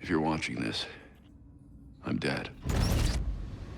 If you're watching this, I'm dead.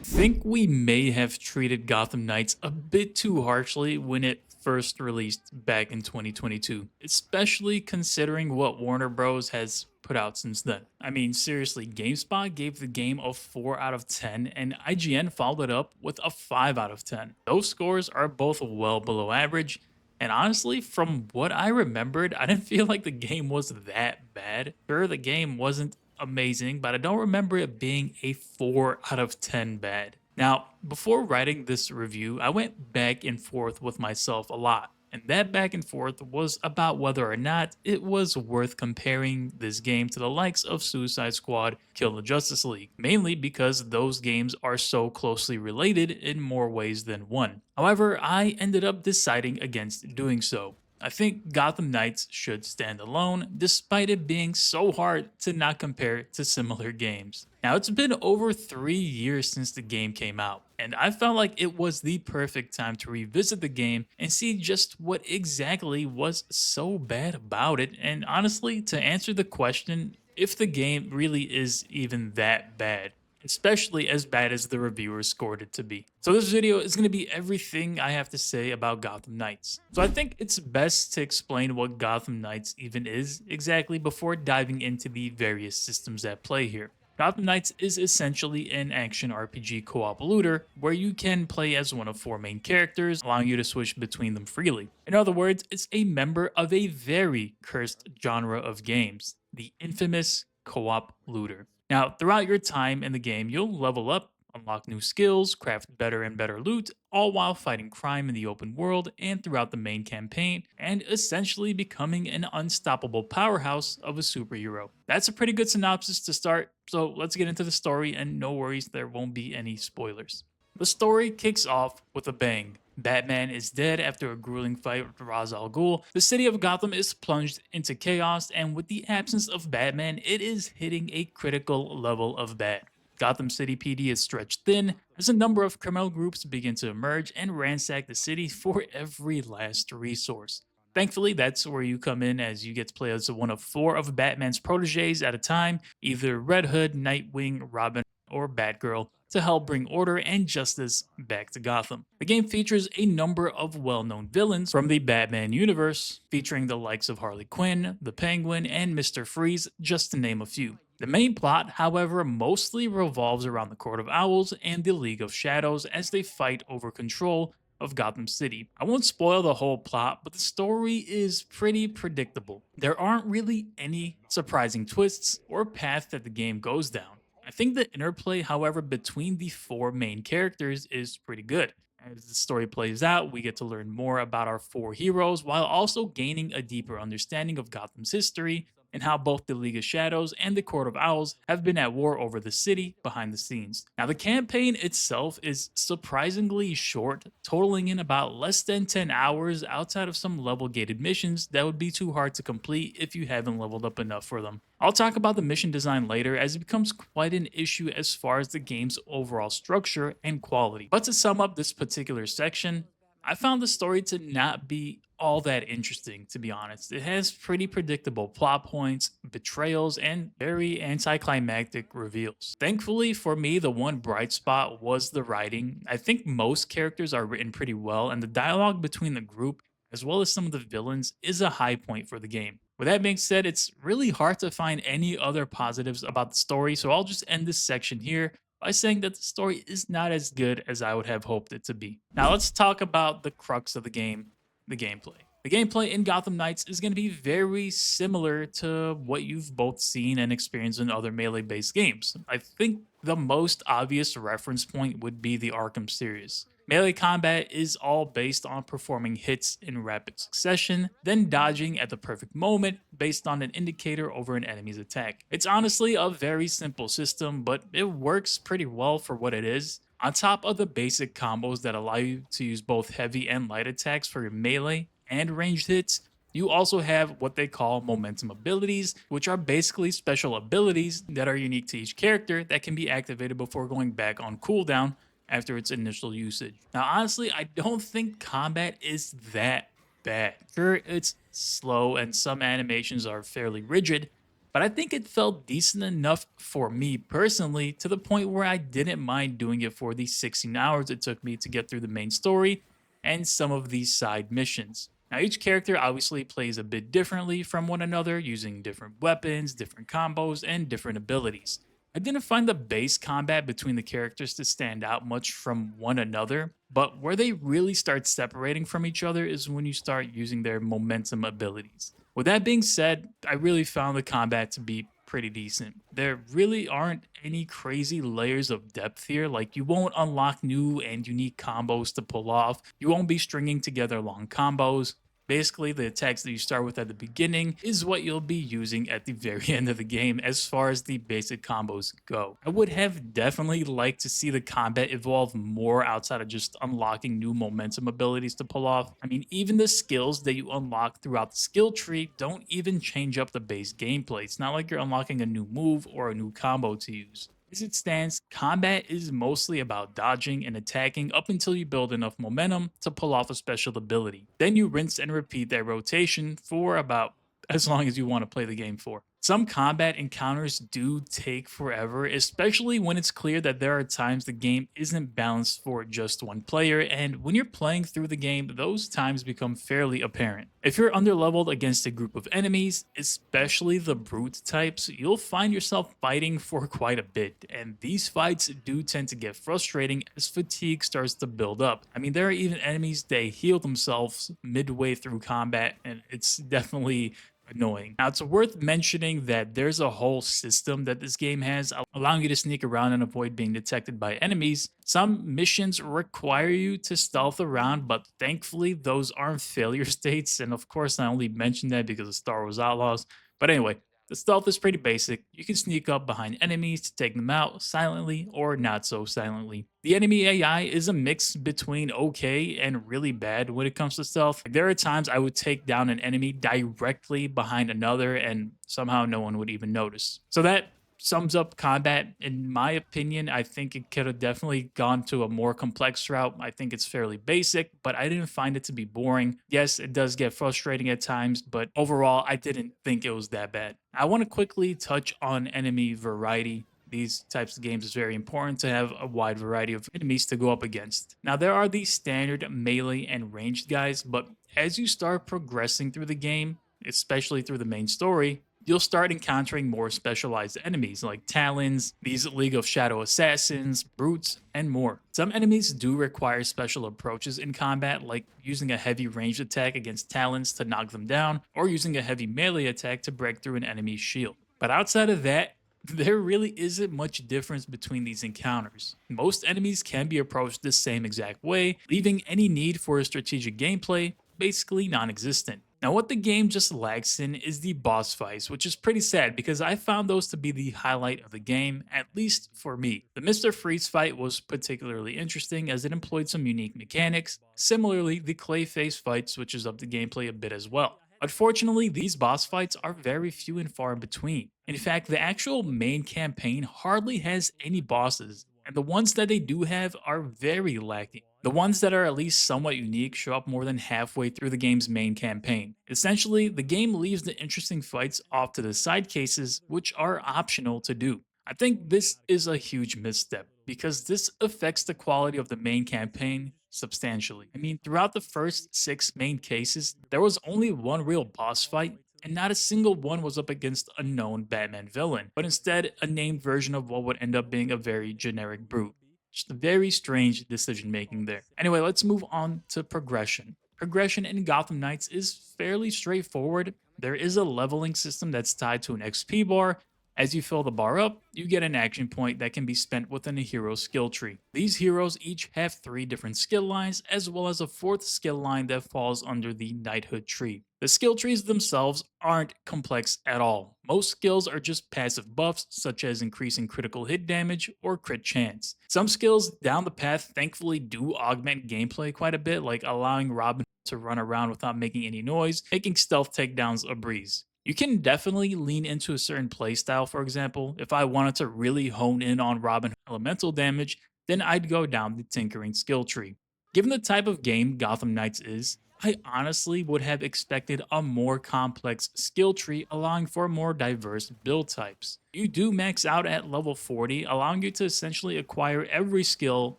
Think we may have treated Gotham Knights a bit too harshly when it first released back in 2022, especially considering what Warner Bros. Has put out since then. I mean, seriously, GameSpot gave the game a 4 out of 10, and IGN followed it up with a 5 out of 10. Those scores are both well below average, and honestly, from what I remembered, I didn't feel like the game was that bad. Sure, the game wasn't amazing, but I don't remember it being a 4 out of 10 bad. Now, before writing this review, I went back and forth with myself a lot. And that back and forth was about whether or not it was worth comparing this game to the likes of Suicide Squad, Kill the Justice League, mainly because those games are so closely related in more ways than one. However, I ended up deciding against doing so. I think Gotham Knights should stand alone, despite it being so hard to not compare to similar games. Now, it's been over 3 years since the game came out, and I felt like it was the perfect time to revisit the game and see just what exactly was so bad about it, and honestly, to answer the question if the game really is even that bad, especially as bad as the reviewers scored it to be. So this video is going to be everything I have to say about Gotham Knights. So I think it's best to explain what Gotham Knights even is exactly before diving into the various systems at play here. Gotham Knights is essentially an action RPG co-op looter where you can play as one of 4 main characters, allowing you to switch between them freely. In other words, it's a member of a very cursed genre of games, the infamous co-op looter. Now, throughout your time in the game, you'll level up, unlock new skills, craft better and better loot, all while fighting crime in the open world and throughout the main campaign, and essentially becoming an unstoppable powerhouse of a superhero. That's a pretty good synopsis to start, so let's get into the story, and no worries, there won't be any spoilers. The story kicks off with a bang. Batman is dead after a grueling fight with Ra's al Ghul. The city of Gotham is plunged into chaos, and with the absence of Batman, it is hitting a critical level of bad. Gotham City PD is stretched thin as a number of criminal groups begin to emerge and ransack the city for every last resource. Thankfully, that's where you come in, as you get to play as one of 4 of Batman's proteges at a time, either Red Hood, Nightwing, Robin, or Batgirl, to help bring order and justice back to Gotham. The game features a number of well-known villains from the Batman universe, featuring the likes of Harley Quinn, the Penguin, and Mr. Freeze, just to name a few. The main plot, however, mostly revolves around the Court of Owls and the League of Shadows as they fight over control of Gotham City. I won't spoil the whole plot, but the story is pretty predictable. There aren't really any surprising twists or path that the game goes down. I think the interplay, however, between the 4 main characters is pretty good. As the story plays out, we get to learn more about our 4 heroes while also gaining a deeper understanding of Gotham's history and how both the League of Shadows and the Court of Owls have been at war over the city behind the scenes. Now, the campaign itself is surprisingly short, totaling in about less than 10 hours outside of some level gated missions that would be too hard to complete if you haven't leveled up enough for them. I'll talk about the mission design later, as it becomes quite an issue as far as the game's overall structure and quality. But to sum up this particular section, I found the story to not be all that interesting, to be honest. It has pretty predictable plot points, betrayals, and very anticlimactic reveals. Thankfully for me, the one bright spot was the writing. I think most characters are written pretty well, and the dialogue between the group, as well as some of the villains, is a high point for the game. With that being said, it's really hard to find any other positives about the story, so I'll just end this section here by saying that the story is not as good as I would have hoped it to be. Now let's talk about the crux of the game, the gameplay. The gameplay in Gotham Knights is going to be very similar to what you've both seen and experienced in other melee-based games. I think the most obvious reference point would be the Arkham series. Melee combat is all based on performing hits in rapid succession, then dodging at the perfect moment based on an indicator over an enemy's attack. It's honestly a very simple system, but it works pretty well for what it is. On top of the basic combos that allow you to use both heavy and light attacks for your melee and ranged hits, you also have what they call momentum abilities, which are basically special abilities that are unique to each character that can be activated before going back on cooldown after its initial usage. Now, honestly, I don't think combat is that bad. Sure, it's slow and some animations are fairly rigid, but I think it felt decent enough for me personally to the point where I didn't mind doing it for the 16 hours it took me to get through the main story and some of these side missions. Now, each character obviously plays a bit differently from one another, using different weapons, different combos, and different abilities. I didn't find the base combat between the characters to stand out much from one another, but where they really start separating from each other is when you start using their momentum abilities. With that being said, I really found the combat to be pretty decent. There really aren't any crazy layers of depth here. Like, you won't unlock new and unique combos to pull off, you won't be stringing together long combos. Basically, the attacks that you start with at the beginning is what you'll be using at the very end of the game as far as the basic combos go. I would have definitely liked to see the combat evolve more outside of just unlocking new momentum abilities to pull off. I mean, even the skills that you unlock throughout the skill tree don't even change up the base gameplay. It's not like you're unlocking a new move or a new combo to use. As it stands, combat is mostly about dodging and attacking up until you build enough momentum to pull off a special ability. Then you rinse and repeat that rotation for about as long as you want to play the game for. Some combat encounters do take forever, especially when it's clear that there are times the game isn't balanced for just one player, and when you're playing through the game, those times become fairly apparent. If you're underleveled against a group of enemies, especially the brute types, you'll find yourself fighting for quite a bit, and these fights do tend to get frustrating as fatigue starts to build up. I mean, there are even enemies that heal themselves midway through combat, and it's definitely annoying. Now, it's worth mentioning that there's a whole system that this game has, allowing you to sneak around and avoid being detected by enemies. Some missions require you to stealth around, but thankfully, those aren't failure states. And of course, I only mention that because of Star Wars Outlaws. But anyway, the stealth is pretty basic. You can sneak up behind enemies to take them out silently or not so silently. The enemy AI is a mix between okay and really bad when it comes to stealth. There are times I would take down an enemy directly behind another and somehow no one would even notice. So that sums up combat. In my opinion, I think it could have definitely gone to a more complex route. I think it's fairly basic, but I didn't find it to be boring. Yes, it does get frustrating at times, but overall, I didn't think it was that bad. I want to quickly touch on enemy variety. These types of games is very important to have a wide variety of enemies to go up against. Now, there are these standard melee and ranged guys, but as you start progressing through the game, especially through the main story, you'll start encountering more specialized enemies like Talons, these League of Shadow Assassins, Brutes, and more. Some enemies do require special approaches in combat, like using a heavy ranged attack against Talons to knock them down, or using a heavy melee attack to break through an enemy's shield. But outside of that, there really isn't much difference between these encounters. Most enemies can be approached the same exact way, leaving any need for a strategic gameplay basically non existent. Now, what the game just lacks in is the boss fights, which is pretty sad because I found those to be the highlight of the game, at least for me. The Mr. Freeze fight was particularly interesting as it employed some unique mechanics. Similarly, the Clayface fight switches up the gameplay a bit as well. Unfortunately, these boss fights are very few and far in between. In fact, the actual main campaign hardly has any bosses, and the ones that they do have are very lacking. The ones that are at least somewhat unique show up more than halfway through the game's main campaign. Essentially, the game leaves the interesting fights off to the side cases, which are optional to do. I think this is a huge misstep because this affects the quality of the main campaign substantially. I mean, throughout the first 6 main cases, there was only one real boss fight, and not a single one was up against a known Batman villain, but instead a named version of what would end up being a very generic brute. Just a very strange decision making there. Anyway, let's move on to progression. Progression in Gotham Knights is fairly straightforward. There is a leveling system that's tied to an XP bar. As you fill the bar up, you get an action point that can be spent within a hero's skill tree. These heroes each have 3 different skill lines, as well as a 4th skill line that falls under the knighthood tree. The skill trees themselves aren't complex at all. Most skills are just passive buffs, such as increasing critical hit damage or crit chance. Some skills down the path thankfully do augment gameplay quite a bit, like allowing Robin to run around without making any noise, making stealth takedowns a breeze. You can definitely lean into a certain playstyle. For example, if I wanted to really hone in on Robin elemental damage, then I'd go down the tinkering skill tree. Given the type of game Gotham Knights is, I honestly would have expected a more complex skill tree allowing for more diverse build types. You do max out at level 40, allowing you to essentially acquire every skill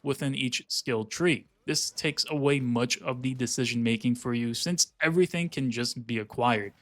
within each skill tree. This takes away much of the decision making for you since everything can just be acquired.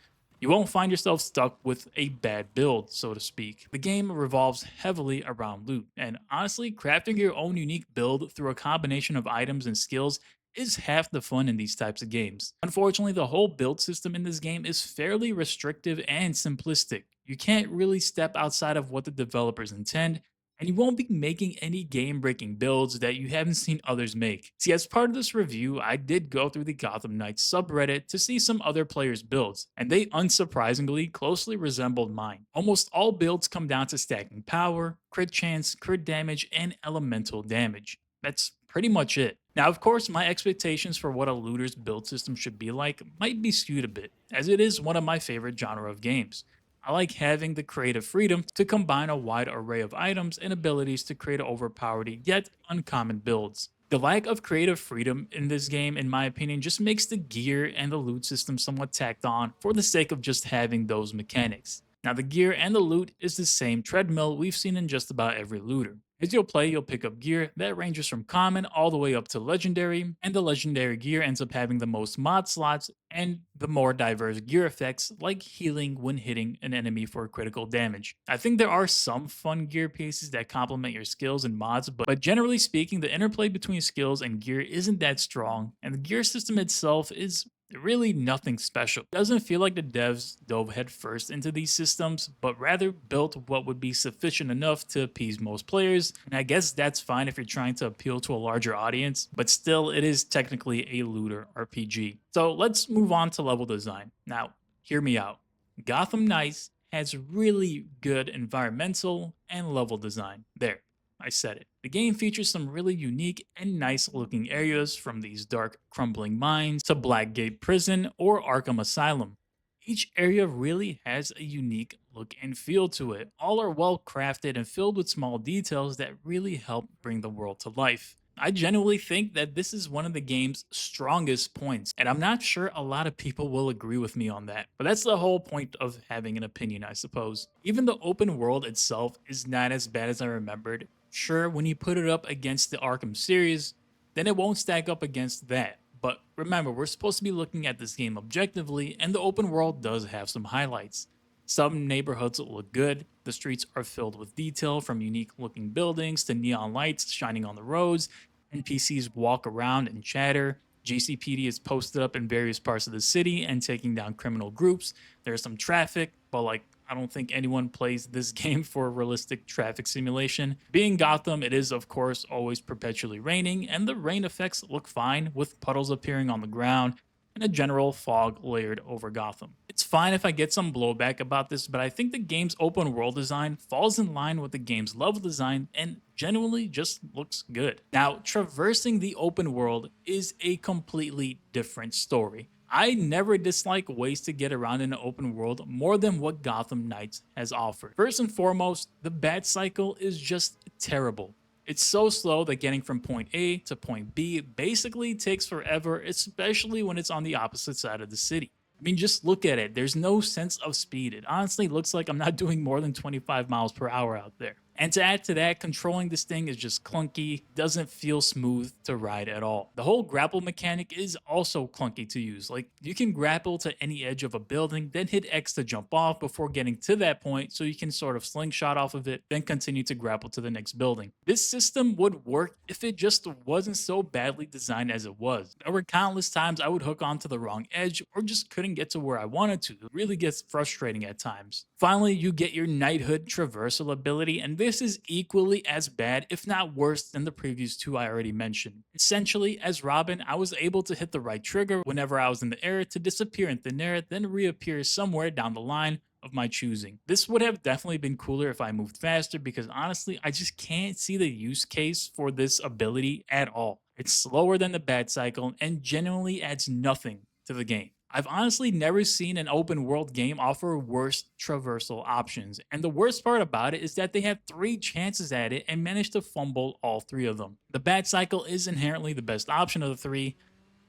You won't find yourself stuck with a bad build, so to speak. The game revolves heavily around loot, and honestly, crafting your own unique build through a combination of items and skills is half the fun in these types of games. Unfortunately, the whole build system in this game is fairly restrictive and simplistic. You can't really step outside of what the developers intend, and you won't be making any game breaking builds that you haven't seen others make. See, as part of this review, I did go through the Gotham Knights subreddit to see some other players' builds, and they unsurprisingly closely resembled mine. Almost all builds come down to stacking power, crit chance, crit damage, and elemental damage. That's pretty much it. Now, of course, my expectations for what a looter's build system should be like might be skewed a bit, as it is one of my favorite genre of games. I like having the creative freedom to combine a wide array of items and abilities to create overpowered yet uncommon builds. The lack of creative freedom in this game, in my opinion, just makes the gear and the loot system somewhat tacked on for the sake of just having those mechanics. Now, the gear and the loot is the same treadmill we've seen in just about every looter. As you'll play, you'll pick up gear that ranges from common all the way up to legendary, and the legendary gear ends up having the most mod slots and the more diverse gear effects like healing when hitting an enemy for critical damage. I think there are some fun gear pieces that complement your skills and mods, but generally speaking, the interplay between skills and gear isn't that strong, and the gear system itself is really nothing special. It doesn't feel like the devs dove headfirst into these systems, but rather built what would be sufficient enough to appease most players. And I guess that's fine if you're trying to appeal to a larger audience, but still, it is technically a looter RPG. So let's move on to level design. Now, hear me out. Gotham Knights has really good environmental and level design. There, I said it. The game features some really unique and nice looking areas, from these dark, crumbling mines to Blackgate Prison or Arkham Asylum. Each area really has a unique look and feel to it. All are well crafted and filled with small details that really help bring the world to life. I genuinely think that this is one of the game's strongest points, and I'm not sure a lot of people will agree with me on that. But that's the whole point of having an opinion, I suppose. Even the open world itself is not as bad as I remembered. Sure, when you put it up against the Arkham series, then it won't stack up against that. But remember, we're supposed to be looking at this game objectively, and the open world does have some highlights. Some neighborhoods look good. The streets are filled with detail, from unique looking buildings to neon lights shining on the roads. NPCs walk around and chatter. GCPD is posted up in various parts of the city and taking down criminal groups. There's some traffic, but I don't think anyone plays this game for realistic traffic simulation. Being Gotham, it is of course always perpetually raining, and the rain effects look fine with puddles appearing on the ground and a general fog layered over Gotham. It's fine if I get some blowback about this, but I think the game's open world design falls in line with the game's level design and genuinely just looks good. Now, traversing the open world is a completely different story. I never dislike ways to get around in an open world more than what Gotham Knights has offered. First and foremost, the bat cycle is just terrible. It's so slow that getting from point A to point B basically takes forever, especially when it's on the opposite side of the city. I mean, just look at it. There's no sense of speed. It honestly looks like I'm not doing more than 25 miles per hour out there. And to add to that, controlling this thing is just clunky, doesn't feel smooth to ride at all. The whole grapple mechanic is also clunky to use. Like, you can grapple to any edge of a building, then hit X to jump off before getting to that point so you can sort of slingshot off of it, then continue to grapple to the next building. This system would work if it just wasn't so badly designed as it was. There were countless times I would hook onto the wrong edge or just couldn't get to where I wanted to. It really gets frustrating at times. Finally, you get your knighthood traversal ability, and this is equally as bad, if not worse, than the previous two I already mentioned. Essentially, as Robin, I was able to hit the right trigger whenever I was in the air to disappear in thin air, then reappear somewhere down the line of my choosing. This would have definitely been cooler if I moved faster, because honestly, I just can't see the use case for this ability at all. It's slower than the bat cycle and genuinely adds nothing to the game. I've honestly never seen an open world game offer worse traversal options, and the worst part about it is that they had 3 chances at it and managed to fumble all 3 of them. The bad cycle is inherently the best option of the 3,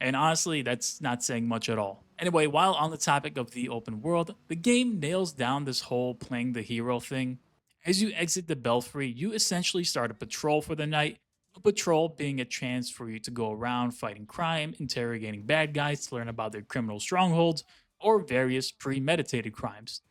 and honestly, that's not saying much at all. Anyway, while on the topic of the open world, the game nails down this whole playing the hero thing. As you exit the belfry, you essentially start a patrol for the night. A patrol being a chance for you to go around fighting crime, interrogating bad guys to learn about their criminal strongholds, or various premeditated crimes.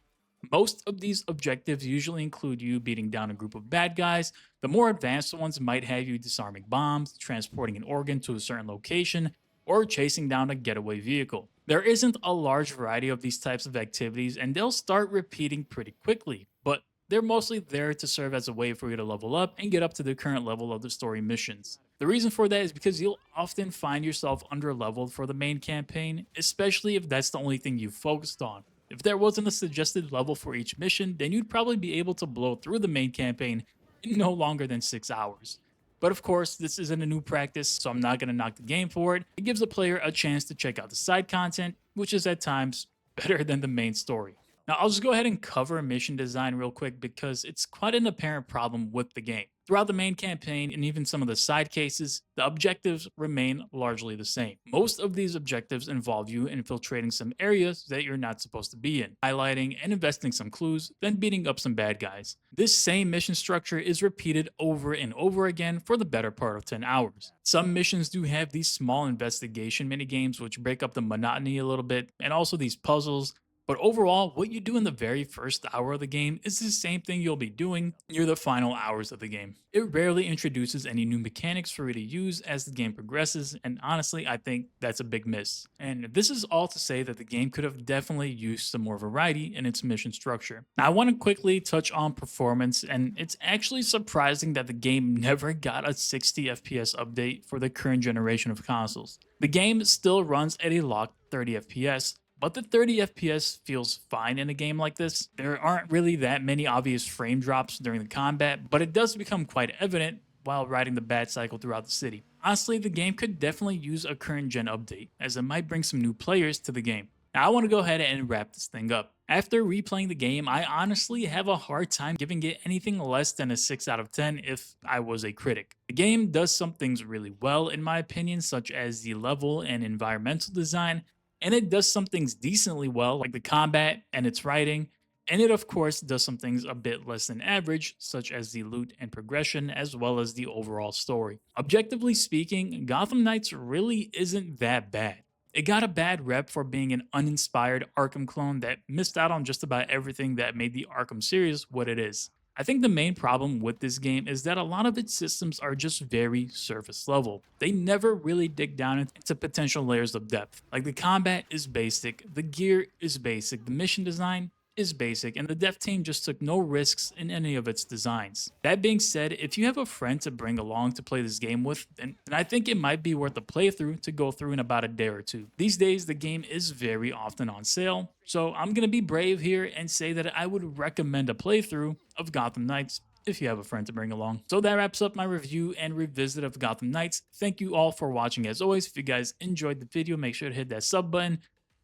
Most of these objectives usually include you beating down a group of bad guys. The more advanced ones might have you disarming bombs, transporting an organ to a certain location, or chasing down a getaway vehicle. There isn't a large variety of these types of activities, and they'll start repeating pretty quickly, but they're mostly there to serve as a way for you to level up and get up to the current level of the story missions. The reason for that is because you'll often find yourself under leveled for the main campaign, especially if that's the only thing you've focused on. If there wasn't a suggested level for each mission, then you'd probably be able to blow through the main campaign in no longer than 6 hours. But of course, this isn't a new practice, so I'm not going to knock the game for it. It gives the player a chance to check out the side content, which is at times better than the main story. Now, I'll just go ahead and cover mission design real quick because it's quite an apparent problem with the game. Throughout the main campaign and even some of the side cases, the objectives remain largely the same. Most of these objectives involve you infiltrating some areas that you're not supposed to be in, highlighting and investing some clues, then beating up some bad guys. This same mission structure is repeated over and over again for the better part of 10 hours. Some missions do have these small investigation minigames which break up the monotony a little bit, and also these puzzles. But overall, what you do in the very first hour of the game is the same thing you'll be doing near the final hours of the game. It rarely introduces any new mechanics for you to use as the game progresses, and honestly, I think that's a big miss. And this is all to say that the game could have definitely used some more variety in its mission structure. Now, I want to quickly touch on performance, and it's actually surprising that the game never got a 60 FPS update for the current generation of consoles. The game still runs at a locked 30 FPS, but the 30 FPS feels fine in a game like this. There aren't really that many obvious frame drops during the combat, but it does become quite evident while riding the bat cycle throughout the city. Honestly, the game could definitely use a current gen update, as it might bring some new players to the game. Now, I want to go ahead and wrap this thing up. After replaying the game, I honestly have a hard time giving it anything less than a 6 out of 10 if I was a critic. The game does some things really well in my opinion, such as the level and environmental design, and it does some things decently well, like the combat and its writing. And it, of course, does some things a bit less than average, such as the loot and progression, as well as the overall story. Objectively speaking, Gotham Knights really isn't that bad. It got a bad rep for being an uninspired Arkham clone that missed out on just about everything that made the Arkham series what it is. I think the main problem with this game is that a lot of its systems are just very surface level. They never really dig down into potential layers of depth. Like the combat is basic, the gear is basic, the mission design is basic, and the dev team just took no risks in any of its designs. That being said, if you have a friend to bring along to play this game with, then I think it might be worth a playthrough to go through in about a day or two. These days, the game is very often on sale, so I'm gonna be brave here and say that I would recommend a playthrough of Gotham Knights if you have a friend to bring along. So that wraps up my review and revisit of Gotham Knights. Thank you all for watching as always. If you guys enjoyed the video, make sure to hit that sub button.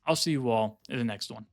I'll see you all in the next one.